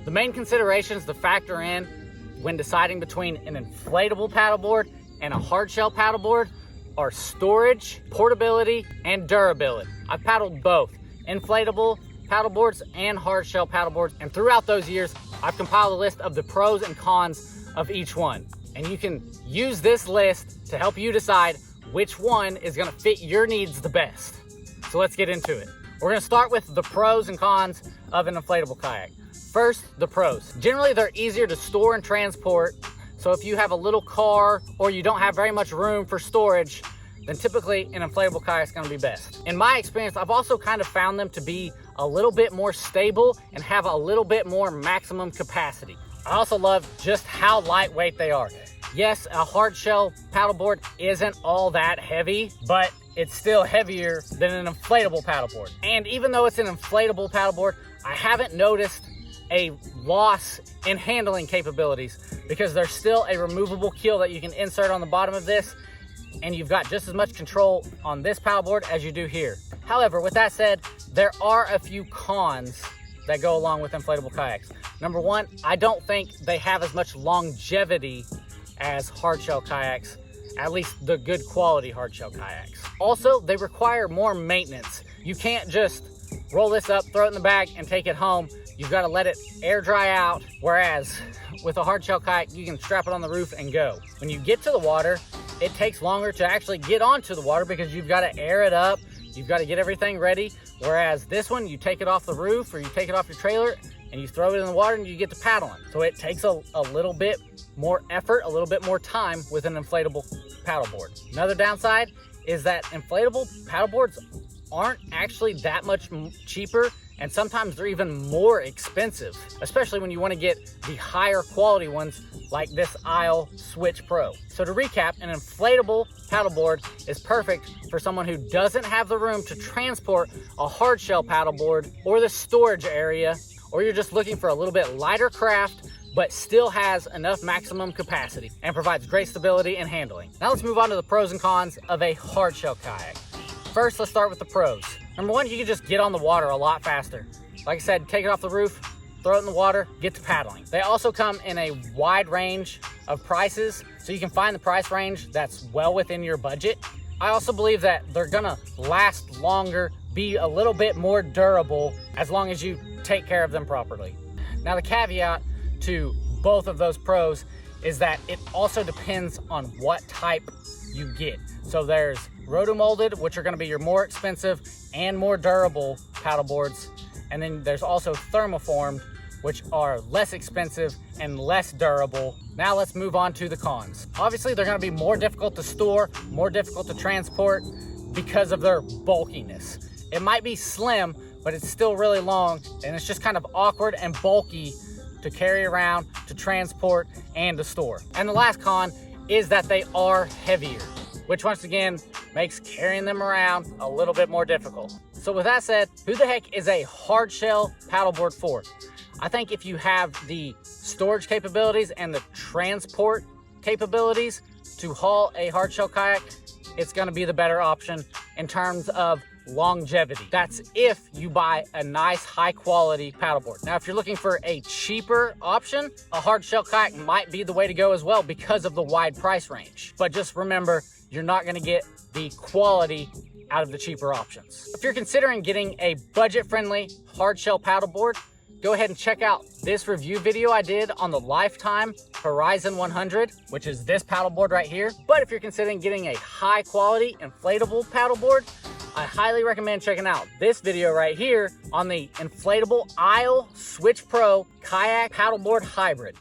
The main considerations to factor in when deciding between an inflatable paddleboard and a hardshell paddleboard are storage, portability, and durability. I've paddled both inflatable paddleboards and hardshell paddleboards, and throughout those years, I've compiled a list of the pros and cons of each one. And you can use this list to help you decide which one is gonna fit your needs the best. So let's get into it. We're gonna start with the pros and cons of an inflatable kayak. First, the pros. Generally, they're easier to store and transport. So if you have a little car or you don't have very much room for storage, then typically an inflatable kayak is gonna be best. In my experience, I've also kind of found them to be a little bit more stable and have a little bit more maximum capacity. I also love just how lightweight they are. Yes, a hardshell paddleboard isn't all that heavy, but it's still heavier than an inflatable paddleboard. And even though it's an inflatable paddleboard, I haven't noticed a loss in handling capabilities because there's still a removable keel that you can insert on the bottom of this, and you've got just as much control on this paddleboard as you do here. However, with that said, there are a few cons that go along with inflatable kayaks. Number one, I don't think they have as much longevity as hardshell kayaks, at least the good quality hardshell kayaks. Also, they require more maintenance. You can't just roll this up, throw it in the bag, and take it home. You've got to let it air dry out, whereas with a hardshell kayak, you can strap it on the roof and go. When you get to the water, it takes longer to actually get onto the water because you've got to air it up, you've got to get everything ready, whereas this one, you take it off the roof or you take it off your trailer and you throw it in the water and you get to paddling. So it takes a little bit more effort, a little bit more time with an inflatable paddleboard. Another downside is that inflatable paddleboards aren't actually that much cheaper, and sometimes they're even more expensive, especially when you want to get the higher quality ones like this Isle Switch Pro. So to recap, an inflatable paddleboard is perfect for someone who doesn't have the room to transport a hardshell paddleboard or the storage area, or you're just looking for a little bit lighter craft but still has enough maximum capacity and provides great stability and handling. Now let's move on to the pros and cons of a hardshell kayak. First, let's start with the pros. Number one, you can just get on the water a lot faster. Like I said, take it off the roof, throw it in the water, get to paddling. They also come in a wide range of prices, so you can find the price range that's well within your budget. I also believe that they're gonna last longer, be a little bit more durable as long as you take care of them properly. Now the caveat to both of those pros is that it also depends on what type you get. So there's rotomolded, which are gonna be your more expensive and more durable paddleboards. And then there's also thermoformed, which are less expensive and less durable. Now let's move on to the cons. Obviously, they're gonna be more difficult to store, more difficult to transport because of their bulkiness. It might be slim, but it's still really long, and it's just kind of awkward and bulky to carry around, to transport, and to store. And the last con is that they are heavier, which once again makes carrying them around a little bit more difficult. So with that said, who the heck is a hardshell paddleboard for? I think if you have the storage capabilities and the transport capabilities to haul a hardshell kayak, it's gonna be the better option in terms of longevity. That's if you buy a nice high quality paddleboard. Now, if you're looking for a cheaper option, a hardshell kayak might be the way to go as well because of the wide price range. But just remember, you're not gonna get the quality out of the cheaper options. If you're considering getting a budget-friendly hardshell paddleboard, go ahead and check out this review video I did on the Lifetime Horizon 100, which is this paddleboard right here. But if you're considering getting a high quality inflatable paddleboard, I highly recommend checking out this video right here on the inflatable Isle Switch Pro Kayak Paddleboard Hybrid.